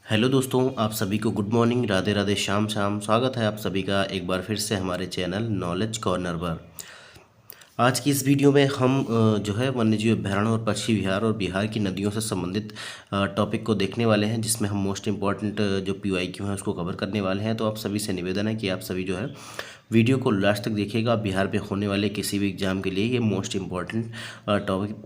Hello दोस्तों, आप सभी को गुड मॉर्निंग, राधे राधे, शाम शाम। स्वागत है आप सभी का एक बार फिर से हमारे चैनल नॉलेज कॉर्नर पर। आज की इस वीडियो में हम जो है वन्यजीव अभयारण्य और पक्षी विहार और बिहार की नदियों से संबंधित टॉपिक को देखने वाले हैं, जिसमें हम मोस्ट इम्पॉर्टेंट जो PYQ है उसको कवर करने वाले हैं। तो आप सभी से निवेदन है कि आप सभी जो है वीडियो को लास्ट तक देखिएगा। बिहार में होने वाले किसी भी एग्जाम के लिए ये मोस्ट इम्पॉर्टेंट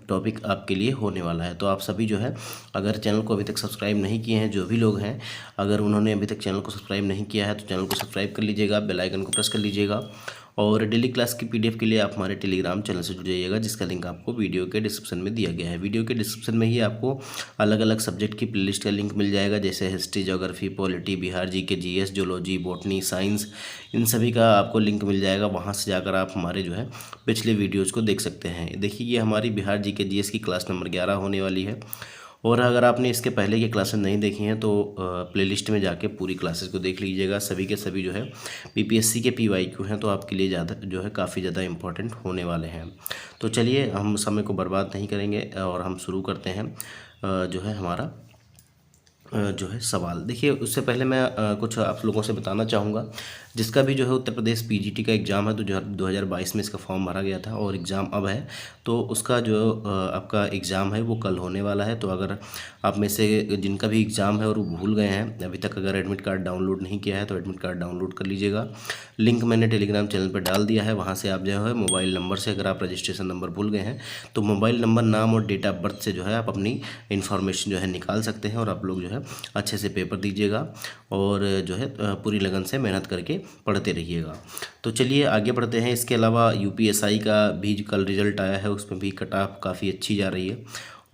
टॉपिक आपके लिए होने वाला है। तो आप सभी जो है अगर चैनल को अभी तक सब्सक्राइब नहीं किए हैं, जो भी लोग हैं अगर उन्होंने अभी तक चैनल को सब्सक्राइब नहीं किया है तो चैनल को सब्सक्राइब कर लीजिएगा, बेल आइकन को प्रेस कर लीजिएगा। और डेली क्लास की PDF के लिए आप हमारे टेलीग्राम चैनल से जुड़ जाइएगा, जिसका लिंक आपको वीडियो के डिस्क्रिप्शन में दिया गया है। वीडियो के डिस्क्रिप्शन में ही आपको अलग अलग सब्जेक्ट की प्लेलिस्ट का लिंक मिल जाएगा, जैसे history, geography, polity, Bihar GK, GS, zoology, botany, science, इन सभी का आपको लिंक मिल जाएगा। वहाँ से जाकर आप हमारे जो है पिछले वीडियोज़ को देख सकते हैं। देखिए, ये हमारी बिहार GK GS की क्लास नंबर 11 होने वाली है। और अगर आपने इसके पहले की क्लासेस नहीं देखी हैं तो प्लेलिस्ट में जाके पूरी क्लासेस को देख लीजिएगा। सभी के सभी जो है PPSC के PYQ हैं, तो आपके लिए ज़्यादा जो है काफ़ी ज़्यादा इम्पोर्टेंट होने वाले हैं। तो चलिए, हम समय को बर्बाद नहीं करेंगे और हम शुरू करते हैं जो है हमारा जो है सवाल। देखिए, उससे पहले मैं कुछ आप लोगों से बताना चाहूँगा। जिसका भी जो है उत्तर प्रदेश PGT का एग्ज़ाम है, तो जो 2022 में इसका फॉर्म भरा गया था और एग्ज़ाम अब है, तो उसका जो आपका एग्ज़ाम है वो कल होने वाला है। तो अगर आप में से जिनका भी एग्ज़ाम है और वो भूल गए हैं अभी तक, अगर एडमिट कार्ड डाउनलोड नहीं किया है तो एडमिट कार्ड डाउनलोड कर लीजिएगा। लिंक मैंने टेलीग्राम चैनल पर डाल दिया है, वहाँ से आप जो है मोबाइल नंबर से, अगर आप रजिस्ट्रेशन नंबर भूल गए हैं तो मोबाइल नंबर, नाम और डेट ऑफ बर्थ से जो है आप अपनी इन्फॉर्मेशन जो है निकाल सकते हैं। और आप लोग जो है अच्छे से पेपर दीजिएगा और जो है पूरी लगन से मेहनत करके पढ़ते रहिएगा। तो चलिए आगे बढ़ते हैं। इसके अलावा UPSI का भी कल रिजल्ट आया है, उसमें भी कट ऑफ काफ़ी अच्छी जा रही है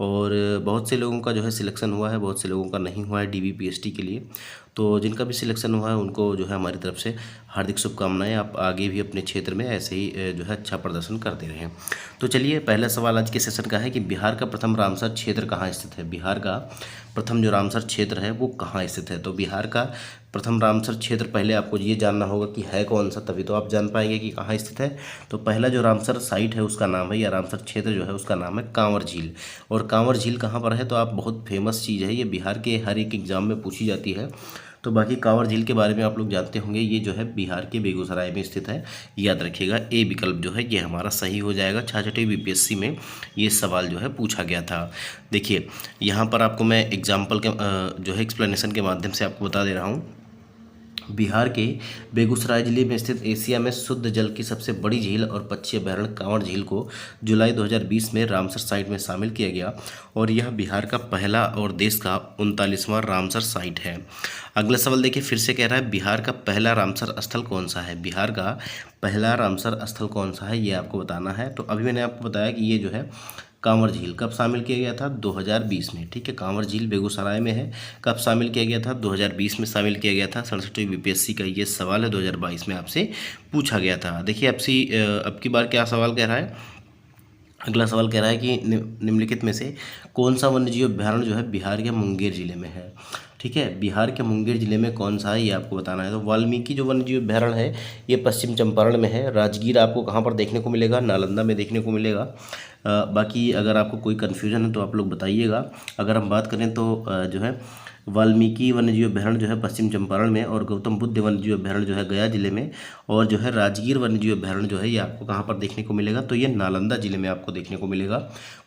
और बहुत से लोगों का जो है सिलेक्शन हुआ है, बहुत से लोगों का नहीं हुआ है DVPST के लिए। तो जिनका भी सिलेक्शन हुआ है उनको जो है हमारी तरफ से हार्दिक शुभकामनाएं। आप आगे भी अपने क्षेत्र में ऐसे ही जो है अच्छा प्रदर्शन करते रहें। तो चलिए, पहला सवाल आज के सेशन का है कि बिहार का प्रथम रामसर क्षेत्र कहाँ स्थित है। बिहार का प्रथम जो रामसर क्षेत्र है वो कहाँ स्थित है। तो बिहार का प्रथम रामसर क्षेत्र, पहले आपको ये जानना होगा कि है कौन सा, तभी तो आप जान पाएंगे कि कहाँ स्थित है। तो पहला जो रामसर साइट है उसका नाम है, या रामसर क्षेत्र जो है उसका नाम है कांवर झील। और कांवर झील कहाँ पर है, तो आप बहुत फेमस चीज़ है, ये बिहार के हर एक एग्जाम में पूछी जाती है। तो बाकी कांवर झील के बारे में आप लोग जानते होंगे, ये जो है बिहार के बेगूसराय में स्थित है। याद रखिएगा, ए विकल्प जो है ये हमारा सही हो जाएगा। 66वीं BPSC में ये सवाल जो है पूछा गया था। देखिए, यहाँ पर आपको मैं एग्जाम्पल के जो है एक्सप्लेनेशन के माध्यम से आपको बता दे रहा हूँ। बिहार के बेगूसराय जिले में स्थित एशिया में शुद्ध जल की सबसे बड़ी झील और पक्षी अभयारण्य कांवर झील को जुलाई 2020 में रामसर साइट में शामिल किया गया और यह बिहार का पहला और देश का 39वां रामसर साइट है। अगला सवाल देखिए, फिर से कह रहा है बिहार का पहला रामसर स्थल कौन सा है। बिहार का पहला रामसर स्थल कौन सा है, ये आपको बताना है। तो अभी मैंने आपको बताया कि ये जो है कांवर झील कब शामिल किया गया था, 2020 में। ठीक है, कांवर झील बेगूसराय में है। कब शामिल किया गया था, 2020 में शामिल किया गया था। 67वीं BPSC का ये सवाल है, 2022 में आपसे पूछा गया था। देखिए, अब की बार क्या सवाल कह रहा है। अगला सवाल कह रहा है कि निम्नलिखित में से कौन सा वन्यजीव अभ्यारण्य जो है बिहार के मुंगेर जिले में है। ठीक है, बिहार के मुंगेर जिले में कौन सा है ये आपको बताना है। तो वाल्मीकि जो वन्यजीव अभ्यारण्य है ये पश्चिम चंपारण में है। राजगीर आपको कहाँ पर देखने को मिलेगा, नालंदा में देखने को मिलेगा। बाकी अगर आपको कोई कन्फ्यूजन है तो आप लोग बताइएगा। अगर हम बात करें तो जो है वाल्मीकि वन्यजीव अभ्यारण्य जो है पश्चिम चंपारण में, और गौतम बुद्ध वन्यजीव अभ्यारण्य जो है गया जिले में, और जो है राजगीर वन्यजीव अभ्यारण्य जो है ये आपको कहाँ पर देखने को मिलेगा, तो ये नालंदा जिले में आपको देखने को मिलेगा।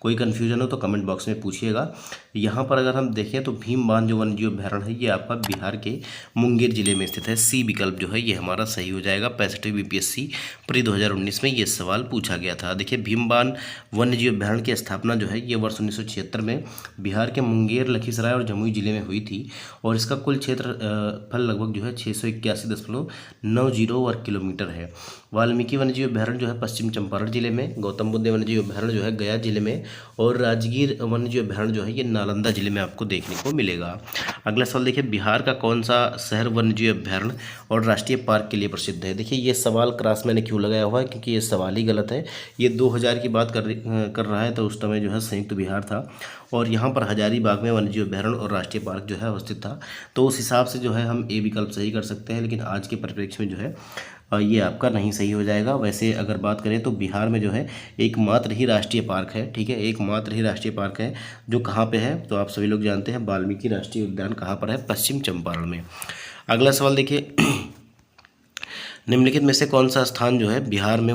कोई कन्फ्यूजन हो तो कमेंट बॉक्स में पूछिएगा। यहाँ पर अगर हम देखें तो भीमबांध जो वन्यजीव अभ्यारण्य है ये आपका बिहार के मुंगेर जिले में स्थित है। सी विकल्प जो है ये हमारा सही हो जाएगा। 65वीं BPSC प्री 2019 में ये सवाल पूछा गया था। देखिए, भीमबांध वन्यजीव अभ्यारण्य की स्थापना जो है ये वर्ष 1976 में बिहार के मुंगेर, लखीसराय और जमुई जिले में हुई थी और इसका कुल क्षेत्र फल लगभग जो है 681.90 वर्ग किलोमीटर है। वाल्मीकि वन्यजीव अभ्यारण्य जो है पश्चिम चंपारण जिले में, गौतम बुद्ध वन्यजीव अभ्यारण्य जो है गया जिले में, और राजगीर वन्यजीव अभ्यारण्य जो है ये नालंदा जिले में आपको देखने को मिलेगा। अगला सवाल देखिए, बिहार का कौन सा शहर वन्यजीव अभ्यारण्य और राष्ट्रीय पार्क के लिए प्रसिद्ध है। देखिए, ये सवाल क्रॉस मैंने क्यों लगाया हुआ है, क्योंकि ये सवाल ही गलत है। ये 2000 की बात कर रहा है, तो उस समय जो है संयुक्त बिहार था और यहाँ पर हजारीबाग में वन्यजीव अभ्यारण्य और राष्ट्रीय पार्क जो है अवस्थित था। तो उस हिसाब से जो है हम ए विकल्प सही कर सकते हैं, लेकिन आज के परिप्रेक्ष्य में जो है ये आपका नहीं सही हो जाएगा। वैसे अगर बात करें तो बिहार में जो है एकमात्र ही राष्ट्रीय पार्क है, ठीक है, एकमात्र ही राष्ट्रीय पार्क है जो कहाँ पे है, तो आप सभी लोग जानते हैं वाल्मीकि राष्ट्रीय उद्यान कहाँ पर है, पश्चिम चंपारण में। अगला सवाल देखिए, निम्नलिखित में से कौन सा स्थान जो है बिहार में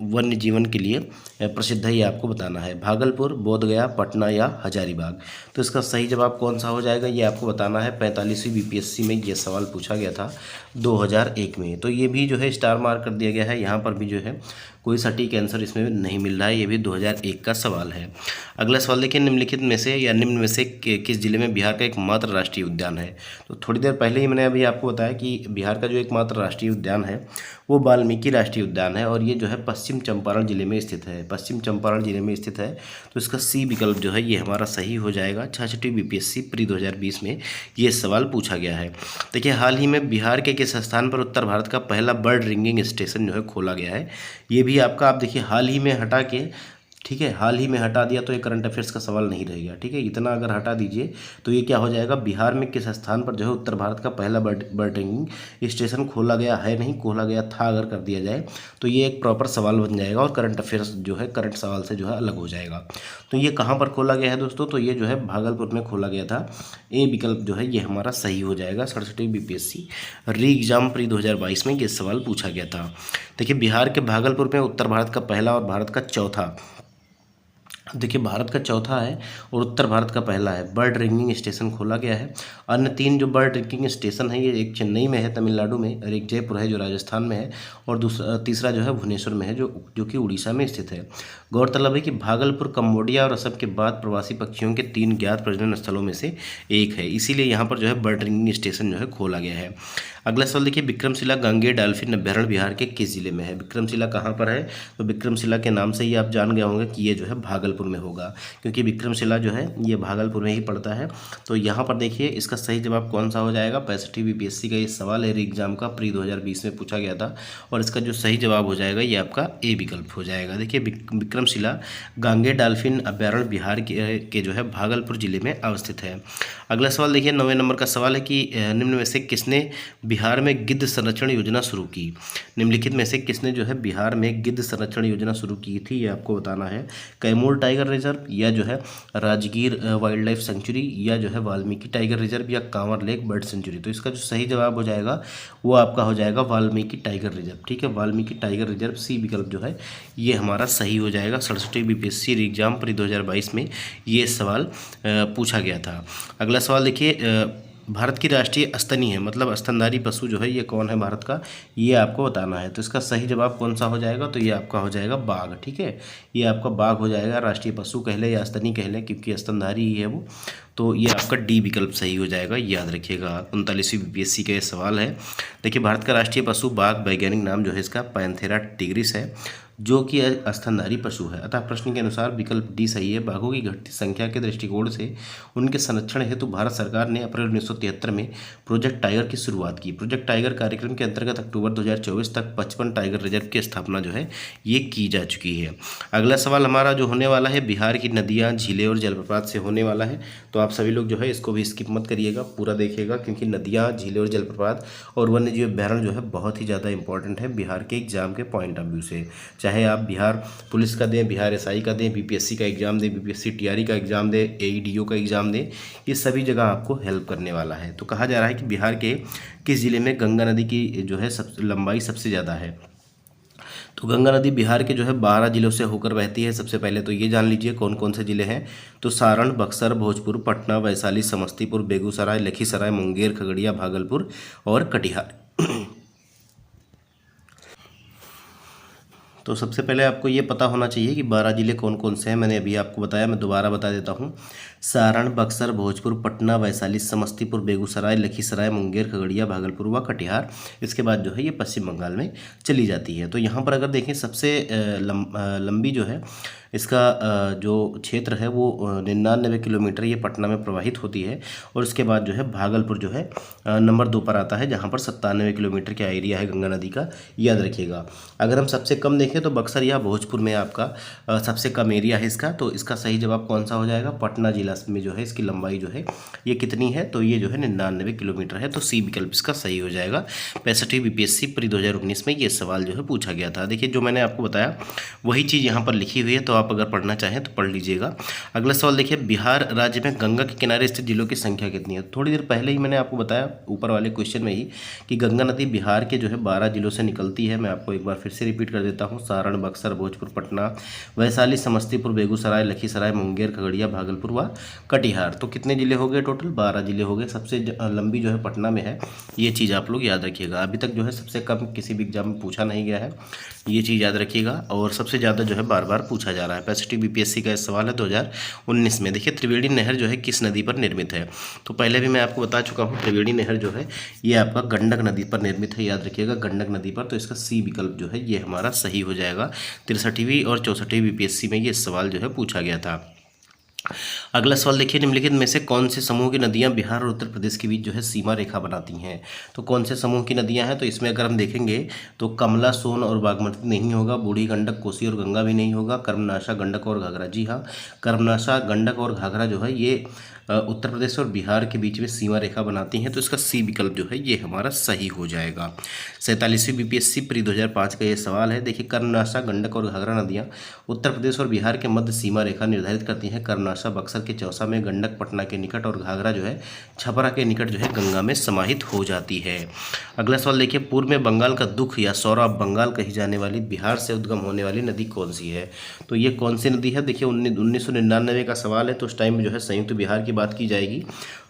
वन्य जीवन के लिए प्रसिद्ध है, ये आपको बताना है। भागलपुर, बोधगया, पटना या हजारीबाग। तो इसका सही जवाब कौन सा हो जाएगा, ये आपको बताना है। 45वीं बीपीएससी में ये सवाल पूछा गया था 2001 में। तो ये भी जो है स्टार मार्क कर दिया गया है, यहाँ पर भी जो है कोई सटीक आंसर इसमें नहीं मिल रहा है, ये भी 2001 का सवाल है। अगला सवाल देखिए, निम्नलिखित में से या निम्न में से किस जिले में बिहार का एकमात्र राष्ट्रीय उद्यान है। तो थोड़ी देर पहले ही मैंने अभी आपको बताया कि बिहार का जो एकमात्र राष्ट्रीय उद्यान है वो वाल्मीकि राष्ट्रीय उद्यान है, और ये जो है पश्चिम चंपारण जिले में स्थित है, पश्चिम चंपारण जिले में स्थित है। तो इसका सी विकल्प जो है ये हमारा सही हो जाएगा। 66वीं बीपीएससी प्री 2020 में ये सवाल पूछा गया है। देखिए, हाल ही में बिहार के किस स्थान पर उत्तर भारत का पहला बर्ड रिंगिंग स्टेशन जो है खोला गया है। ये भी आपका, आप देखिए, हाल ही में हटा के, ठीक है, हाल ही में हटा दिया तो ये करंट अफेयर्स का सवाल नहीं रहेगा, ठीक है, इतना अगर हटा दीजिए तो ये क्या हो जाएगा, बिहार में किस स्थान पर जो है उत्तर भारत का पहला बर्ड रिंगिंग स्टेशन खोला गया है, नहीं खोला गया था, अगर कर दिया जाए तो ये एक प्रॉपर सवाल बन जाएगा और करंट अफेयर्स जो है करंट सवाल से जो है अलग हो जाएगा। तो ये कहाँ पर खोला गया है दोस्तों, तो ये जो है भागलपुर में खोला गया था। ए विकल्प जो है ये हमारा सही हो जाएगा। 67वीं बीपीएससी री एग्जाम प्री 2022 में ये सवाल पूछा गया था। देखिए, बिहार के भागलपुर में उत्तर भारत का पहला और भारत का चौथा, देखिए भारत का चौथा है और उत्तर भारत का पहला है, बर्ड रिंगिंग स्टेशन खोला गया है। अन्य 3 जो बर्ड रिंगिंग स्टेशन है, ये एक चेन्नई में है तमिलनाडु में, और एक जयपुर है जो राजस्थान में है, और तीसरा जो है भुवनेश्वर में है जो कि उड़ीसा में स्थित है। गौरतलब है कि भागलपुर कंबोडिया और असम के बाद प्रवासी पक्षियों के 3 ज्ञात प्रजनन स्थलों में से एक है, इसीलिए यहाँ पर जो है बर्ड रिंगिंग स्टेशन जो है खोला गया है। अगला सवाल देखिए, विक्रमशिला गांगेय डॉल्फिन अभ्यारण्य बिहार के किस जिले में है। विक्रमशिला कहाँ पर है, तो विक्रमशिला के नाम से ही आप जान गए होंगे कि ये जो है भागलपुर में होगा, क्योंकि विक्रमशिला जो है ये भागलपुर में ही पड़ता है। तो यहाँ पर देखिए इसका सही जवाब कौन सा हो जाएगा। 65वीं बीपीएससी का ये सवाल है, री एग्जाम का प्री 2020 में पूछा गया था, और इसका जो सही जवाब हो जाएगा ये आपका ए विकल्प हो जाएगा। देखिए, विक्रमशिला गांगेय डॉल्फिन अभ्यारण्य बिहार के जो है भागलपुर जिले में अवस्थित है। अगला सवाल देखिए, 9वें नंबर का सवाल है कि निम्न में से किसने बिहार में गिद्ध संरक्षण योजना शुरू की। निम्नलिखित में से किसने जो है बिहार में गिद्ध संरक्षण योजना शुरू की थी, ये आपको बताना है। कैमूर टाइगर रिजर्व, या जो है राजगीर वाइल्ड लाइफ सेंचुरी, या जो है वाल्मीकि टाइगर रिजर्व, या कांवर लेक बर्ड सेंचुरी। तो इसका जो सही जवाब हो जाएगा वो आपका हो जाएगा वाल्मीकि टाइगर रिजर्व, ठीक है, वाल्मीकि टाइगर रिजर्व सी विकल्प जो है ये हमारा सही हो जाएगा। 67वीं बीपीएससी एग्जाम प्री 2022 में ये सवाल पूछा गया था। अगला सवाल देखिए, भारत की राष्ट्रीय स्तनी मतलब स्तनधारी पशु जो है ये कौन है भारत का, ये आपको बताना है। तो इसका सही जवाब कौन सा हो जाएगा, तो ये आपका हो जाएगा बाघ, ठीक है, ये आपका बाघ हो जाएगा। राष्ट्रीय पशु कह लें या स्तनी कह लें, क्योंकि स्तनधारी ही है वो, तो ये आपका डी विकल्प सही हो जाएगा, याद रखिएगा। 39वीं बीपीएससी का ये सवाल है। देखिए, भारत का राष्ट्रीय पशु बाघ, वैज्ञानिक नाम जो है इसका पैंथेरा टिग्रिस है, जो कि स्तनधारी पशु है, अतः प्रश्न के अनुसार विकल्प डी सही है। बाघों की घटती संख्या के दृष्टिकोण से उनके संरक्षण हेतु भारत सरकार ने अप्रैल 1973 में प्रोजेक्ट टाइगर की शुरुआत की। प्रोजेक्ट टाइगर कार्यक्रम के अंतर्गत अक्टूबर 2024 तक 55 टाइगर रिजर्व की स्थापना जो है ये की जा चुकी है। अगला सवाल हमारा जो होने वाला है बिहार की नदियाँ, झीलें और जलप्रपात से होने वाला है, तो आप सभी लोग जो है इसको भी स्किप मत करिएगा, पूरा देखिएगा, क्योंकि नदियाँ, झीलें और जलप्रपात और वन्य जीव अभ्यारण्य जो है बहुत ही ज़्यादा इंपॉर्टेंट है बिहार के एग्जाम के पॉइंट ऑफ व्यू से। चाहे आप बिहार पुलिस का दें, बिहार एसआई का दें, बीपीएससी का एग्जाम दें, बीपीएससी टीआरई का एग्जाम दें, एईडीओ का एग्जाम दें, ये सभी जगह आपको हेल्प करने वाला है। तो कहा जा रहा है कि बिहार के किस जिले में गंगा नदी की जो है लंबाई सबसे ज़्यादा है। तो गंगा नदी बिहार के जो है 12 जिलों से होकर बहती है। सबसे पहले तो ये जान लीजिए कौन कौन से जिले हैं, तो सारण, बक्सर, भोजपुर, पटना, वैशाली, समस्तीपुर, बेगूसराय, लखीसराय, मुंगेर, खगड़िया, भागलपुर और कटिहार। तो सबसे पहले आपको ये पता होना चाहिए कि 12 जिले कौन कौन से हैं। मैंने अभी आपको बताया, मैं दोबारा बता देता हूँ। सारण, बक्सर, भोजपुर, पटना, वैशाली, समस्तीपुर, बेगूसराय, लखीसराय, मुंगेर, खगड़िया, भागलपुर व कटिहार। इसके बाद जो है ये पश्चिम बंगाल में चली जाती है। तो यहाँ पर अगर देखें सबसे लंबी जो है इसका जो क्षेत्र है वो 99 किलोमीटर ये पटना में प्रवाहित होती है। और उसके बाद जो है भागलपुर जो है नंबर 2 पर आता है, जहाँ पर 97 किलोमीटर का एरिया है गंगा नदी का, याद रखिएगा। अगर हम सबसे कम देखें तो बक्सर या भोजपुर में आपका सबसे कम एरिया है इसका। तो इसका सही जवाब कौन सा हो जाएगा? पटना जिला में जो है इसकी लंबाई जो है ये कितनी है? तो ये जो है 99 किलोमीटर है। तो सी विकल्प इसका सही हो जाएगा। 65वीं बीपीएससी प्री 2019 में ये सवाल जो है पूछा गया था। देखिए जो मैंने आपको बताया वही चीज़ यहाँ पर लिखी हुई है, तो आप अगर पढ़ना चाहें तो पढ़ लीजिएगा। अगला सवाल देखिए, बिहार राज्य में गंगा के किनारे स्थित जिलों की संख्या कितनी है? थोड़ी देर पहले ही मैंने आपको बताया ऊपर वाले क्वेश्चन में ही कि गंगा नदी बिहार के जो है 12 जिलों से निकलती है। मैं आपको एक बार फिर से रिपीट कर देता हूँ। सारण, बक्सर, भोजपुर, पटना, वैशाली, समस्तीपुर, बेगूसराय, लखीसराय, मुंगेर, खगड़िया, भागलपुर व कटिहार। तो कितने जिले हो गए टोटल? 12 जिले हो गए। सबसे लंबी जो है पटना में है, ये चीज़ आप लोग याद रखिएगा। अभी तक जो है सबसे कम किसी भी एग्जाम में पूछा नहीं गया है, ये चीज़ याद रखिएगा। और सबसे ज़्यादा जो है बार बार पूछा जा रहा है। 65 बीपीएससी का सवाल है 2019 में। देखिए त्रिवेणी नहर जो है किस नदी पर निर्मित है? तो पहले भी मैं आपको बता चुका हूँ, त्रिवेणी नहर जो है ये आपका गंडक नदी पर निर्मित है, याद रखिएगा, गंडक नदी पर। तो इसका सी विकल्प जो है ये हमारा सही हो जाएगा। 63वीं और 64वीं बीपीएससी में ये सवाल जो है पूछा गया था। अगला सवाल देखिए, निम्नलिखित में से कौन से समूह की नदियां बिहार और उत्तर प्रदेश के बीच जो है सीमा रेखा बनाती हैं? तो कौन से समूह की नदियां हैं? तो इसमें अगर हम देखेंगे तो कमला, सोन और बागमती नहीं होगा, बूढ़ी गंडक, कोसी और गंगा भी नहीं होगा, कर्मनाशा, गंडक और घाघरा। जी हाँ, कर्मनाशा, गंडक और घाघरा जो है ये उत्तर प्रदेश और बिहार के बीच में सीमा रेखा बनाती हैं। तो इसका सी विकल्प जो है ये हमारा सही हो जाएगा। 47वीं बीपीएससी प्री 2005 का ये सवाल है। देखिए कर्मनाशा, गंडक और घाघरा नदियाँ उत्तर प्रदेश और बिहार के मध्य सीमा रेखा निर्धारित करती हैं। कर्मनाशा बक्सर के चौसा में, गंडक पटना के निकट और घाघरा जो है छपरा के निकट जो है गंगा में समाहित हो जाती है। अगला सवाल देखिए, पूर्व में बंगाल का दुख या सौराब बंगाल कही जाने वाली बिहार से उद्गम होने वाली नदी कौन सी है? तो ये कौन सी नदी है? देखिए 1999 का सवाल है, तो उस टाइम में जो है संयुक्त बिहार की बात की जाएगी।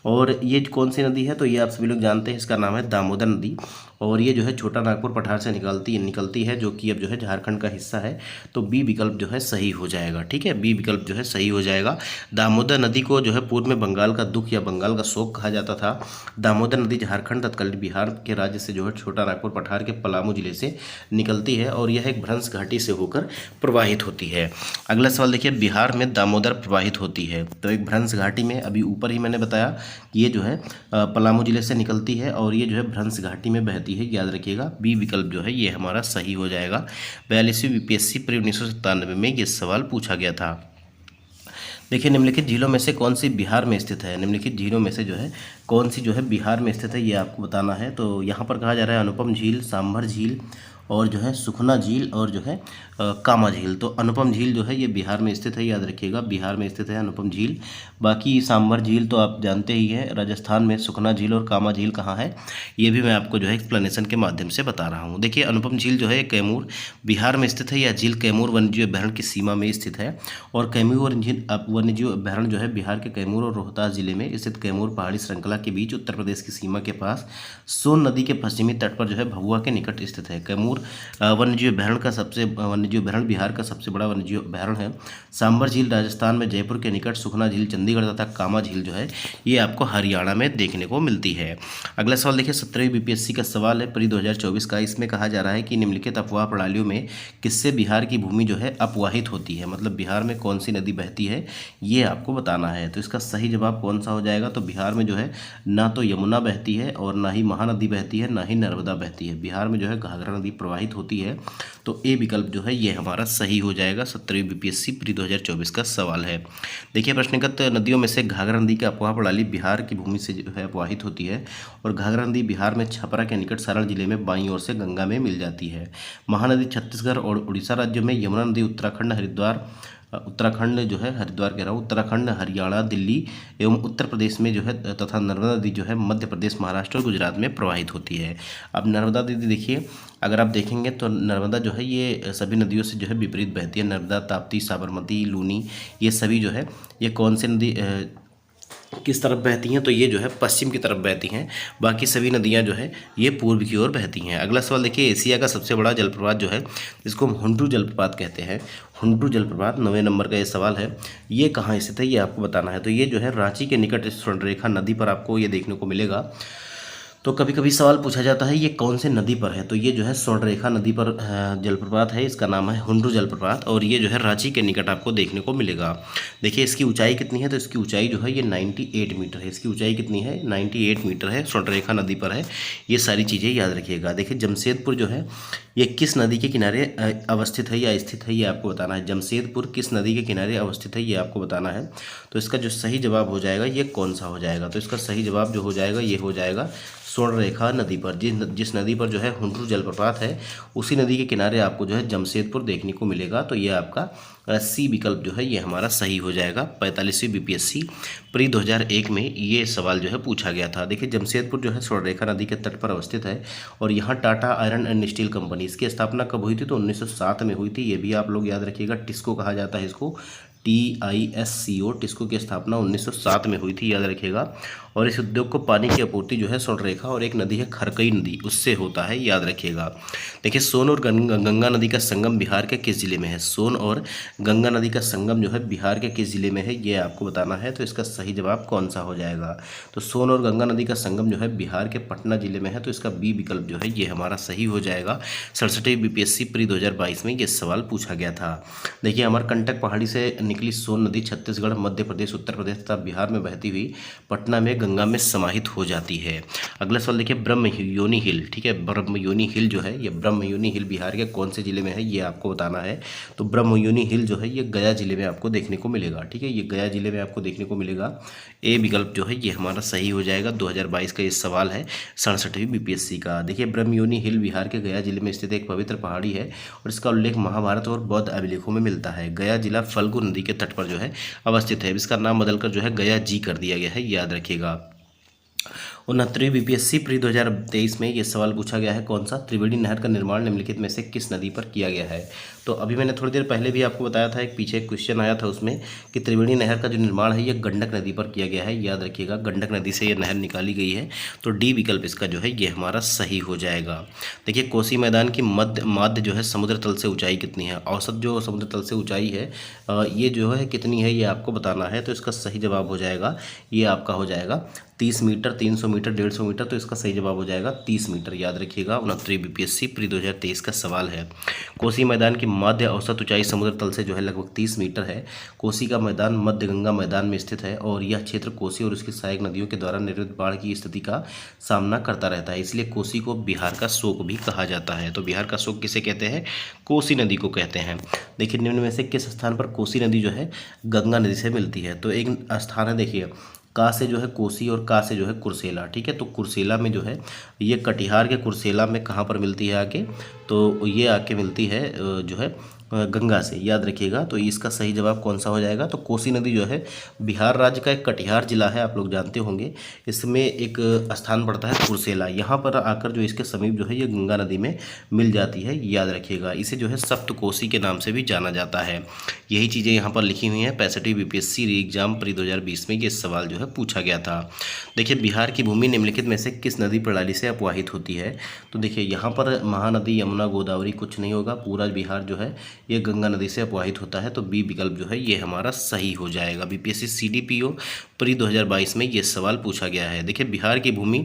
और ये कौन सी नदी है? तो ये आप सभी लोग जानते हैं, इसका नाम है दामोदर नदी। और ये जो है छोटा नागपुर पठार से निकलती है, जो कि अब जो है झारखंड का हिस्सा है। तो बी विकल्प जो है सही हो जाएगा। ठीक है, बी विकल्प जो है सही हो जाएगा। दामोदर नदी को जो है पूर्व में बंगाल का दुख या बंगाल का शोक कहा जाता था। दामोदर नदी झारखंड तत्कालीन बिहार के राज्य से जो है छोटा नागपुर पठार के पलामू जिले से निकलती है और यह एक भ्रंश घाटी से होकर प्रवाहित होती है। अगला सवाल देखिए, बिहार में दामोदर प्रवाहित होती है तो एक भ्रंश घाटी में, अभी ऊपर ही मैंने बताया ये जो है पलामू जिले से निकलती है और ये जो है भ्रंश घाटी में बहती है, याद रखिएगा। बी विकल्प जो है ये हमारा सही हो जाएगा। 42वीं बीपीएससी प्री 1997 में ये सवाल पूछा गया था। देखिए निम्नलिखित झीलों में से कौन सी बिहार में स्थित है? निम्नलिखित झीलों में से जो है कौन सी जो है बिहार में स्थित है, ये आपको बताना है। तो यहाँ पर कहा जा रहा है अनुपम झील, सांभर झील और जो है सुखना झील और जो है कामा झील। तो अनुपम झील जो है ये बिहार में स्थित है, याद रखिएगा, बिहार में स्थित है अनुपम झील। बाकी सांभर झील तो आप जानते ही हैं राजस्थान में। सुखना झील और कामा झील कहाँ है, ये भी मैं आपको जो है एक्सप्लेनेशन के माध्यम से बता रहा हूँ। देखिए अनुपम झील जो है कैमूर बिहार में स्थित है। यह झील कैमूर वन्यजीव अभ्यारण्य की सीमा में स्थित है। और कैमूर वन्यजीव अभ्यारण्य जो है बिहार के कैमूर और रोहतास जिले में स्थित कैमूर पहाड़ी श्रृंखला के बीच उत्तर प्रदेश की सीमा के पास सोन नदी के पश्चिमी तट पर जो है भभुआ के निकट स्थित है। कैमूर वन्यजीव अभ्यारण्य बिहार का सबसे बड़ा वन्यजीव अभ्यारण्य है। सांभर झील राजस्थान में जयपुर के निकट, सुखना झील चंडीगढ़ तथा कामा झील जो है ये आपको हरियाणा में देखने को मिलती है। अगला सवाल देखिए 17वीं बीपीएससी का सवाल है प्री 2024 का। इसमें कहा जा रहा है कि निम्नलिखित अपवाह प्रणालियों में किससे बिहार की भूमि जो है अपवाहित होती है, मतलब बिहार में कौन सी नदी बहती है ये आपको बताना है। तो इसका सही जवाब कौन सा हो जाएगा? तो बिहार में जो है ना तो यमुना बहती है और ना ही महानदी बहती है, ना ही नर्मदा बहती है। बिहार में जो है घाघरा नदी प्रवाहित होती है। तो ए विकल्प जो है ये हमारा सही हो जाएगा। 17वीं बीपीएससी प्री 2024 का सवाल है। देखिए प्रश्नगत नदियों में से घाघरा नदी की अपवाह प्रणाली बिहार की भूमि से जो है अपवाहित होती है और घाघरा नदी बिहार में छपरा के निकट सारण जिले में बाईं ओर से गंगा में मिल जाती है। महानदी छत्तीसगढ़ और उड़ीसा राज्यों में, यमुना नदी उत्तराखंड जो है हरिद्वार कह रहा हूँ, उत्तराखंड, हरियाणा, दिल्ली एवं उत्तर प्रदेश में जो है, तथा नर्मदा नदी जो है मध्य प्रदेश, महाराष्ट्र और गुजरात में प्रवाहित होती है। अब नर्मदा नदी देखिए, अगर आप देखेंगे तो नर्मदा जो है ये सभी नदियों से जो है विपरीत बहती है। नर्मदा, ताप्ती, साबरमती, लूनी, ये सभी जो है ये कौन सी नदी किस तरफ बहती हैं? तो ये जो है पश्चिम की तरफ बहती हैं। बाकी सभी नदियां जो है ये पूर्व की ओर बहती हैं। अगला सवाल देखिए, एशिया का सबसे बड़ा जलप्रपात जो है जिसको हम हुंड्रू जलप्रपात कहते हैं, हुंड्रू जलप्रपात 9वें नंबर का ये सवाल है, ये कहाँ स्थित है ये आपको बताना है। तो ये जो है रांची के निकट स्वर्णरेखा नदी पर आपको ये देखने को मिलेगा। तो कभी कभी सवाल पूछा जाता है ये कौन से नदी पर है, तो ये जो है स्वर्णरेखा नदी पर जलप्रपात है। इसका नाम है हुंड्रू जलप्रपात और ये जो है रांची के निकट आपको देखने को मिलेगा। देखिए इसकी ऊंचाई कितनी है, तो इसकी ऊंचाई जो है ये 98 मीटर है। इसकी ऊंचाई कितनी है, 98 मीटर है, स्वर्णरेखा नदी पर है। ये सारी चीज़ें याद रखिएगा। देखिए जमशेदपुर जो है ये किस नदी के किनारे अवस्थित है या स्थित है, ये आपको बताना है। जमशेदपुर किस नदी के किनारे अवस्थित है, ये आपको बताना है। तो इसका जो सही जवाब हो जाएगा ये कौन सा हो जाएगा, तो इसका सही जवाब जो हो जाएगा ये हो जाएगा स्वर्णरेखा नदी पर। जिस नदी पर जो है हुंड्रू जलप्रपात है उसी नदी के किनारे आपको जो है जमशेदपुर देखने को मिलेगा। तो ये आपका सी विकल्प जो है ये हमारा सही हो जाएगा। 45वीं बीपीएससी प्री 2001 में ये सवाल जो है पूछा गया था। देखिए जमशेदपुर जो है स्वर्णरेखा नदी के तट पर अवस्थित है और यहाँ Tata iron and steel company, इसकी स्थापना कब हुई थी, तो 1907 में हुई थी। ये भी आप लोग याद रखिएगा। टिस्को कहा जाता है इसको, TISCO, टिस्को की स्थापना 1907 में हुई थी, याद रखिएगा। और इस उद्योग को पानी की आपूर्ति जो है स्वर्णरेखा और एक नदी है खरकई नदी उससे होता है, याद रखिएगा। देखिए सोन और गंगा नदी का संगम बिहार के किस जिले में है, सोन और गंगा नदी का संगम जो है बिहार के किस जिले में है, ये आपको बताना है। तो इसका सही जवाब कौन सा हो जाएगा, तो सोन और गंगा नदी का संगम जो है बिहार के पटना जिले में है। तो इसका बी विकल्प जो है ये हमारा सही हो जाएगा। 67वीं बीपीएससी प्री 2022 में ये सवाल पूछा गया था। देखिए अमरकंटक पहाड़ी से निकली सोन नदी छत्तीसगढ़, मध्य प्रदेश, उत्तर प्रदेश तथा बिहार में बहती हुई पटना में गंगा में समाहित हो जाती है। अगला सवाल देखिए ब्रह्म योनी हिल, ठीक है, ब्रह्म योनी हिल जो है ये ब्रह्म योनी हिल बिहार के कौन से जिले में है, ये आपको बताना है। तो ब्रह्म योनी हिल जो है ये गया जिले में आपको देखने को मिलेगा, ठीक है, ये गया जिले में आपको देखने को मिलेगा। ए विकल्प जो है ये हमारा सही हो जाएगा। 2022 का ये सवाल है 67वीं बीपीएससी का। देखिए ब्रह्म योनी हिल बिहार के गया जिले में स्थित एक पवित्र पहाड़ी है और इसका उल्लेख महाभारत और बौद्ध अभिलेखों में मिलता है। गया जिला फल्गु नदी के तट पर जो है अवस्थित है। इसका नाम बदलकर जो है गया जी कर दिया गया है, याद रखिएगा। 69वीं बीपीएससी प्री 2023 में ये सवाल पूछा गया है कौन सा, त्रिवेणी नहर का निर्माण निम्नलिखित में से किस नदी पर किया गया है। तो अभी मैंने थोड़ी देर पहले भी आपको बताया था, एक पीछे क्वेश्चन आया था उसमें कि त्रिवेणी नहर का जो निर्माण है ये गंडक नदी पर किया गया है, याद रखिएगा। गंडक नदी से ये नहर निकाली गई है। तो डी विकल्प इसका जो है ये हमारा सही हो जाएगा। देखिए कोसी मैदान की माध्य जो है समुद्र तल से ऊंचाई कितनी है, औसत जो समुद्र तल से ऊंचाई है ये जो है कितनी है, ये आपको बताना है। तो इसका सही जवाब हो जाएगा ये आपका हो जाएगा 30 मीटर, 300 मीटर, 150 मीटर। तो इसका सही जवाब हो जाएगा 30 मीटर, याद रखिएगा। 69वीं बीपीएससी प्री 2023 का सवाल है। कोसी मैदान की माध्य औसत ऊंचाई समुद्र तल से जो है लगभग 30 मीटर है। कोसी का मैदान मध्य गंगा मैदान में स्थित है और यह क्षेत्र कोसी और उसकी सहायक नदियों के द्वारा निर्मित बाढ़ की स्थिति का सामना करता रहता है, इसलिए कोसी को बिहार का शोक भी कहा जाता है। तो बिहार का शोक किसे कहते हैं, कोसी नदी को कहते हैं। देखिए निम्न में से किस स्थान पर कोसी नदी जो है गंगा नदी से मिलती है, तो एक स्थान है देखिए का से जो है कोसी और का से जो है कुर्सेला, ठीक है। तो कुर्सेला में जो है ये कटिहार के कुर्सेला में कहाँ पर मिलती है आके, तो ये आके मिलती है जो है गंगा से, याद रखिएगा। तो इसका सही जवाब कौन सा हो जाएगा, तो कोसी नदी जो है बिहार राज्य का एक कटिहार जिला है, आप लोग जानते होंगे। इसमें एक स्थान पड़ता है कुर्सेला, यहाँ पर आकर जो इसके समीप जो है ये गंगा नदी में मिल जाती है, याद रखिएगा। इसे जो है सप्तकोसी के नाम से भी जाना जाता है। यही चीज़ें यहाँ पर लिखी हुई हैं। 65वीं बीपीएससी री एग्जाम प्री 2020 में ये सवाल जो है पूछा गया था। देखिए बिहार की भूमि निम्नलिखित में से किस नदी प्रणाली से अपवाहित होती है, तो देखिए यहाँ पर महानदी, यमुना, गोदावरी कुछ नहीं होगा। पूरा बिहार जो है ये गंगा नदी से अपवाहित होता है। तो बी विकल्प जो है ये हमारा सही हो जाएगा। बीपीएससी CDPO प्री 2022 में ये सवाल पूछा गया है। देखिए बिहार की भूमि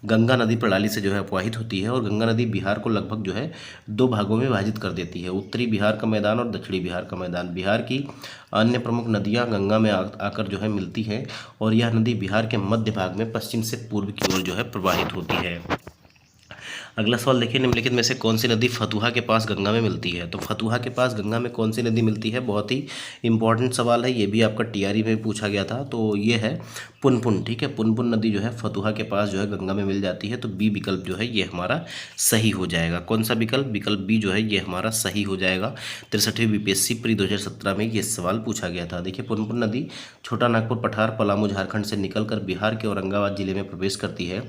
गंगा नदी प्रणाली से जो है अपवाहित होती है और गंगा नदी बिहार को लगभग जो है 2 भागों में विभाजित कर देती है, उत्तरी बिहार का मैदान और दक्षिणी बिहार का मैदान। बिहार की अन्य प्रमुख नदियां गंगा में आकर जो है मिलती हैं और यह नदी बिहार के मध्य भाग में पश्चिम से पूर्व की ओर जो है प्रवाहित होती है। अगला सवाल देखिए निम्नलिखित में से कौन सी नदी फतुहा के पास गंगा में मिलती है, तो फतुहा के पास गंगा में कौन सी नदी मिलती है, बहुत ही इंपॉर्टेंट सवाल है। ये भी आपका TRE में पूछा गया था। तो ये है पुनपुन, ठीक है। पुनपुन नदी जो है फतुहा के पास जो है गंगा में मिल जाती है। तो बी विकल्प जो है ये हमारा सही हो जाएगा। कौन सा विकल्प, विकल्प बी जो है ये हमारा सही हो जाएगा। 63वीं बीपीएससी प्री 2017 में ये सवाल पूछा गया था। देखिए पुनपुन नदी छोटा नागपुर, पठार, पलामू, झारखंड से निकलकर बिहार के औरंगाबाद जिले में प्रवेश करती है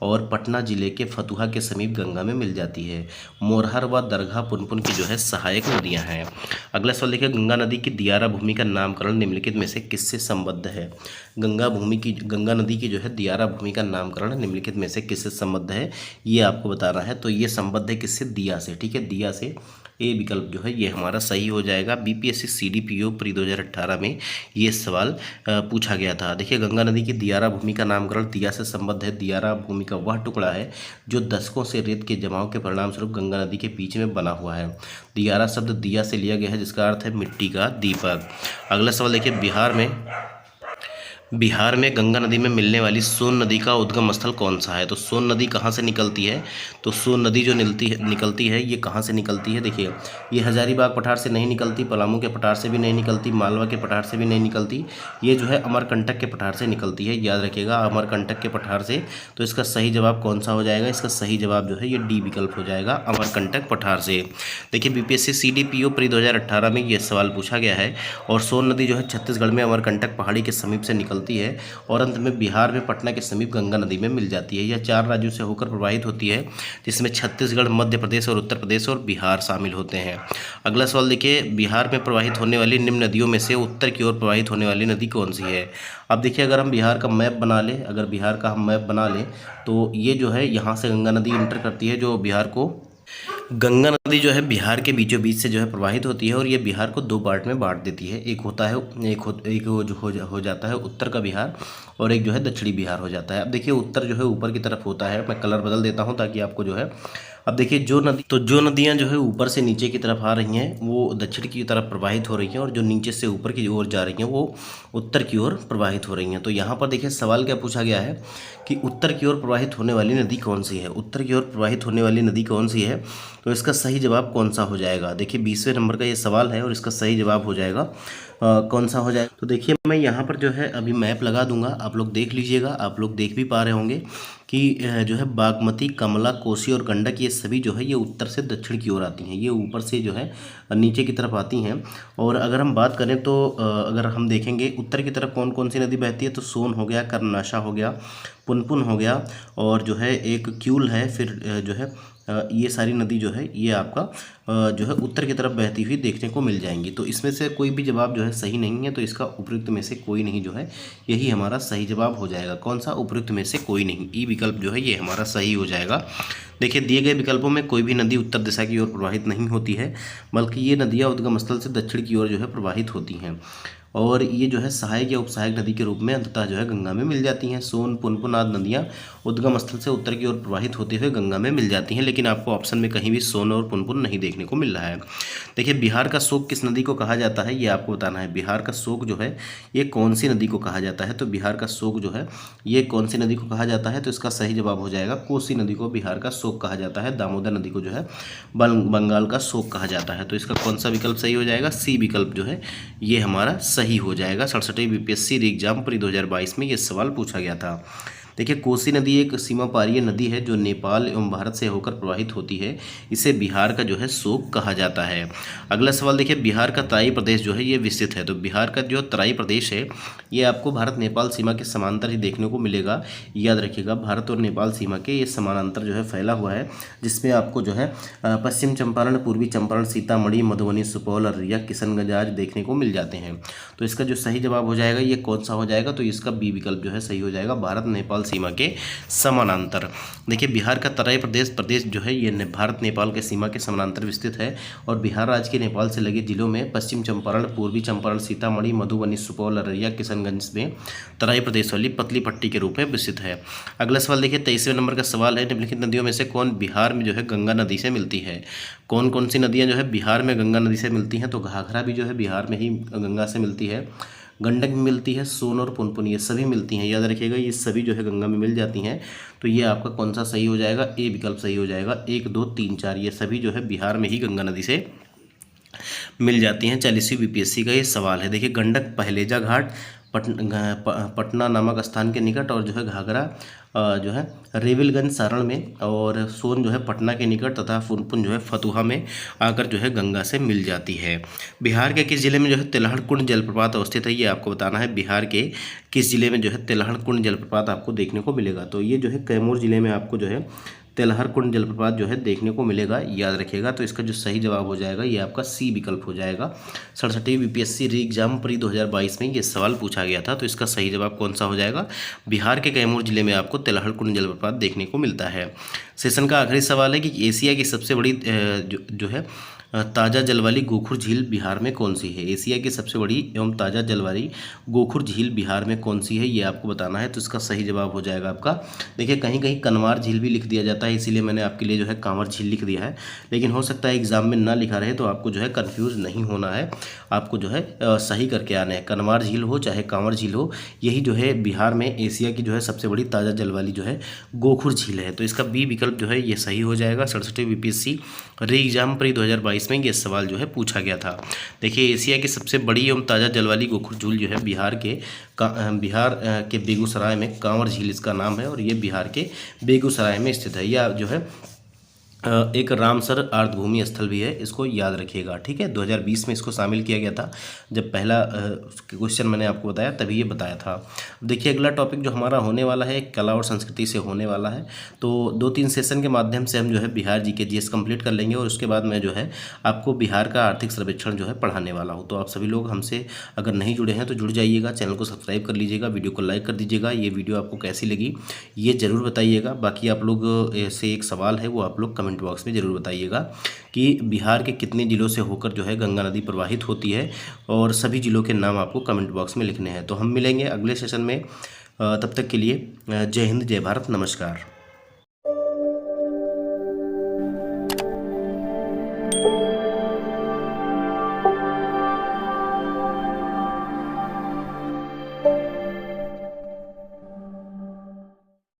और पटना जिले के फतुहा के समीप गंगा में मिल जाती है। मोरहर व दरगाह पुनपुन की जो है सहायक नदियां हैं। अगला सवाल देखिए गंगा नदी की दियारा भूमि का नामकरण निम्नलिखित में से किससे संबद्ध है। गंगा नदी की जो है दियारा भूमि का नामकरण निम्नलिखित में से किससे संबद्ध है, ये आपको बताना है। तो ये संबद्ध है किससे, दिया से, ठीक है। दिया से ए विकल्प जो है ये हमारा सही हो जाएगा। बीपीएससी सीडीपीओ प्री 2018 में ये सवाल पूछा गया था। देखिए, गंगा नदी की दियारा भूमि का नामकरण दिया से संबद्ध है। दियारा भूमि का वह टुकड़ा है जो दशकों से रेत के जमाव के परिणाम स्वरूप गंगा नदी के बीच में बना हुआ है। दियारा शब्द दिया से लिया गया है, जिसका अर्थ है मिट्टी का दीपक। अगला सवाल देखिए, बिहार में गंगा नदी में मिलने वाली सोन नदी का उद्गम स्थल कौन सा है? तो सोन नदी कहाँ से निकलती है? तो सोन नदी जो निकलती है ये कहाँ से निकलती है? देखिए, ये हजारीबाग पठार से नहीं निकलती, पलामू के पठार से भी नहीं निकलती, मालवा के पठार से भी नहीं निकलती, ये जो है अमरकंटक के पठार से निकलती है। याद रखिएगा, अमरकंटक के पठार से। तो इसका सही जवाब कौन सा हो जाएगा? इसका सही जवाब जो है ये डी विकल्प हो जाएगा, अमरकंटक पठार से। देखिए, बीपीएससी सीडीपीओ प्री 2018 में ये सवाल पूछा गया है। और सोन नदी जो है छत्तीसगढ़ में अमरकंटक पहाड़ी के समीप से निकलती है और अंत में बिहार में पटना के समीप गंगा नदी में मिल जाती है। यह 4 राज्यों से होकर प्रवाहित होती है, जिसमें छत्तीसगढ़, मध्य प्रदेश और उत्तर प्रदेश और बिहार शामिल होते हैं। अगला सवाल देखिए, बिहार में प्रवाहित होने वाली निम्न नदियों में से उत्तर की ओर प्रवाहित होने वाली नदी कौन सी है? अब देखिए, अगर हम बिहार का मैप बना लें, तो ये जो है यहाँ से गंगा नदी इंटर करती है, जो बिहार को गंगा नदी जो है बिहार के बीचों बीच से जो है प्रवाहित होती है और ये बिहार को 2 पार्ट में बांट देती है। एक होता है एक हो जाता है उत्तर का बिहार और एक जो है दक्षिणी बिहार हो जाता है। अब देखिए, उत्तर जो है ऊपर की तरफ होता है। मैं कलर बदल देता हूँ ताकि आपको जो है, अब देखिए, जो नदियाँ जो है ऊपर से नीचे की तरफ आ रही हैं वो दक्षिण की तरफ प्रवाहित हो रही हैं और जो नीचे से ऊपर की ओर जा रही हैं वो उत्तर की ओर प्रवाहित हो रही हैं। तो यहाँ पर देखिए, सवाल क्या पूछा गया है कि उत्तर की ओर प्रवाहित होने वाली नदी कौन सी है? उत्तर की ओर प्रवाहित होने वाली नदी कौन सी है? तो इसका सही जवाब कौन सा हो जाएगा? देखिए, 20वें नंबर का ये सवाल है और इसका सही जवाब हो जाएगा कौन सा हो जाएगा? तो देखिए, मैं यहाँ पर जो है अभी मैप लगा दूंगा, आप लोग देख लीजिएगा। आप लोग देख भी पा रहे होंगे कि जो है बागमती, कमला, कोसी और गंडक, ये सभी जो है ये उत्तर से दक्षिण की ओर आती हैं। ये ऊपर से जो है नीचे की तरफ आती हैं। और अगर हम बात करें तो अगर हम देखेंगे उत्तर की तरफ कौन कौन सी नदी बहती है, तो सोन हो गया, कर्मनाशा हो गया, पुनपुन हो गया और जो है एक क्यूल है। फिर जो है ये सारी नदी जो है ये आपका जो है उत्तर की तरफ बहती हुई देखने को मिल जाएंगी। तो इसमें से कोई भी जवाब जो है सही नहीं है, तो इसका उपयुक्त में से कोई नहीं जो है यही हमारा सही जवाब हो जाएगा। कौन सा? उपयुक्त में से कोई नहीं, ई विकल्प जो है ये हमारा सही हो जाएगा। देखिए, दिए गए विकल्पों में कोई भी नदी उत्तर दिशा की ओर प्रवाहित नहीं होती है, बल्कि ये नदियाँ उद्गम स्थल से दक्षिण की ओर जो है प्रवाहित होती हैं और ये जो है सहायक या उपसहायक नदी के रूप में अंततः जो है गंगा में मिल जाती हैं। सोन, पुनपुन आदि नदियाँ उद्गम स्थल से उत्तर की ओर प्रवाहित होते हुए गंगा में मिल जाती हैं, लेकिन आपको ऑप्शन में कहीं भी सोन और पुनपुन नहीं देखने को मिल रहा है। देखिए, बिहार का शोक किस नदी को कहा जाता है, ये आपको बताना है। बिहार का शोक जो है ये कौन सी नदी को कहा जाता है? तो बिहार का शोक जो है ये कौन सी नदी को कहा जाता है? तो इसका सही जवाब हो जाएगा कोसी नदी को बिहार का शोक कहा जाता है। दामोदर नदी को जो है बंगाल का शोक कहा जाता है। तो इसका कौन सा विकल्प सही हो जाएगा? सी विकल्प जो है ये हमारा सही हो जाएगा। 67वीं बीपीएससी एग्जाम प्री 2022 में ये सवाल पूछा गया था। देखिए, कोसी नदी एक सीमापारीय नदी है जो नेपाल एवं भारत से होकर प्रवाहित होती है। इसे बिहार का जो है शोक कहा जाता है। अगला सवाल देखिए, बिहार का तराई प्रदेश जो है ये विस्तृत है। तो बिहार का जो तराई प्रदेश है ये आपको भारत नेपाल सीमा के समांतर ही देखने को मिलेगा। याद रखिएगा, भारत और नेपाल सीमा के ये समानांतर जो है फैला हुआ है, जिसमें आपको जो है पश्चिम चंपारण, पूर्वी चंपारण, सीतामढ़ी, मधुबनी, सुपौल, अररिया, किशनगंज आज देखने को मिल जाते हैं। तो इसका जो सही जवाब हो जाएगा ये कौन सा हो जाएगा? तो इसका बी विकल्प जो है सही हो जाएगा, भारत नेपाल सीमा के समानांतर। देखिए, बिहार का तराई प्रदेश जो है ये भारत नेपाल के सीमा के समानांतर विस्तृत है और बिहार राज्य के नेपाल से लगे जिलों में पश्चिम चंपारण, पूर्वी चंपारण, सीतामढ़ी, मधुबनी, सुपौल, अररिया, किशनगंज में तराई प्रदेश वाली पतली पट्टी के रूप में विस्तृत है। अगला सवाल देखिए, 23वें नंबर का सवाल है, निम्नलिखित नदियों में से कौन बिहार में जो है गंगा नदी से मिलती है? कौन कौन सी नदियाँ जो है बिहार में गंगा नदी से मिलती हैं? तो घाघरा भी जो है बिहार में ही गंगा से मिलती है, गंडक भी मिलती है, सोन और पुनपुन ये सभी मिलती हैं। याद रखिएगा, ये सभी जो है गंगा में मिल जाती हैं। तो ये आपका कौन सा सही हो जाएगा? ए विकल्प सही हो जाएगा। 1, 2, 3, 4 ये सभी जो है बिहार में ही गंगा नदी से मिल जाती हैं। 40वीं बीपीएससी का ये सवाल है। देखिए, गंडक पहलेजा घाट पटना नामक स्थान के निकट और जो है घाघरा जो है रेविलगंज सारण में और सोन जो है पटना के निकट तथा पुनपुन जो है फतुहा में आकर जो है गंगा से मिल जाती है। बिहार के किस जिले में जो है तिलहड़ कुंड जलप्रपात अवस्थित है? ये आपको बताना है। बिहार के किस जिले में जो है तिलहड़ कुंड जलप्रपात आपको देखने को मिलेगा? तो ये जो है कैमूर जिले में आपको जो है तिलहड़ कुंड जलप्रपात जो है देखने को मिलेगा। याद रखिएगा, तो इसका जो सही जवाब हो जाएगा ये आपका सी विकल्प हो जाएगा। 67वीं बीपीएससी री एग्जाम प्री 2022 में ये सवाल पूछा गया था। तो इसका सही जवाब कौन सा हो जाएगा? बिहार के कैमूर जिले में आपको तिलहड़ कुंड जलप्रपात देखने को मिलता है। सेशन का आखिरी सवाल है कि एशिया की सबसे बड़ी जो है ताज़ा जल वाली गोखुर झील बिहार में कौन सी है? एशिया की सबसे बड़ी एवं ताज़ा जल वाली गोखुर झील बिहार में कौन सी है, ये आपको बताना है। तो इसका सही जवाब हो जाएगा आपका, देखिए कहीं कहीं कनवार झील भी लिख दिया जाता है, इसीलिए मैंने आपके लिए जो है कांवर झील लिख दिया है। लेकिन हो सकता है एग्जाम में ना लिखा रहे, तो आपको जो है कन्फ्यूज़ नहीं होना है, आपको जो है सही करके आना है। कनवार झील हो चाहे कांवर झील हो, यही जो है बिहार में एशिया की जो है सबसे बड़ी ताज़ा जल वाली जो है गोखुर झील है। तो इसका बी विकल्प जो है ये सही हो जाएगा। 67 बीपीएससी री एग्जाम पर 2022 में ये सवाल जो है पूछा गया था। देखिए एशिया की सबसे बड़ी एवं ताज़ा जल वाली गोखुर झील जो है बिहार के बेगूसराय में कांवर झील इसका नाम है, और ये बिहार के बेगूसराय में स्थित है। यह जो है एक रामसर आर्द्रभूमि स्थल भी है, इसको याद रखिएगा, ठीक है। 2020 में इसको शामिल किया गया था, जब पहला क्वेश्चन मैंने आपको बताया तभी ये बताया था। देखिए अगला टॉपिक जो हमारा होने वाला है कला और संस्कृति से होने वाला है। तो 2-3 सेशन के माध्यम से हम जो है बिहार जीके जीएस कंप्लीट कर लेंगे, और उसके बाद मैं जो है आपको बिहार का आर्थिक सर्वेक्षण जो है पढ़ाने वाला हूँ। तो आप सभी लोग हमसे अगर नहीं जुड़े हैं तो जुड़ जाइएगा, चैनल को सब्सक्राइब कर लीजिएगा, वीडियो को लाइक कर दीजिएगा। ये वीडियो आपको कैसी लगी ये ज़रूर बताइएगा। बाकी आप लोग से एक सवाल है, वो आप लोग कमेंट बॉक्स में ज़रूर बताइएगा कि बिहार के कितने ज़िलों से होकर जो है गंगा नदी प्रवाहित होती है, और सभी ज़िलों के नाम आपको कमेंट बॉक्स में लिखने हैं। तो हम मिलेंगे अगले सेशन में, तब तक के लिए जय हिंद, जय भारत, नमस्कार।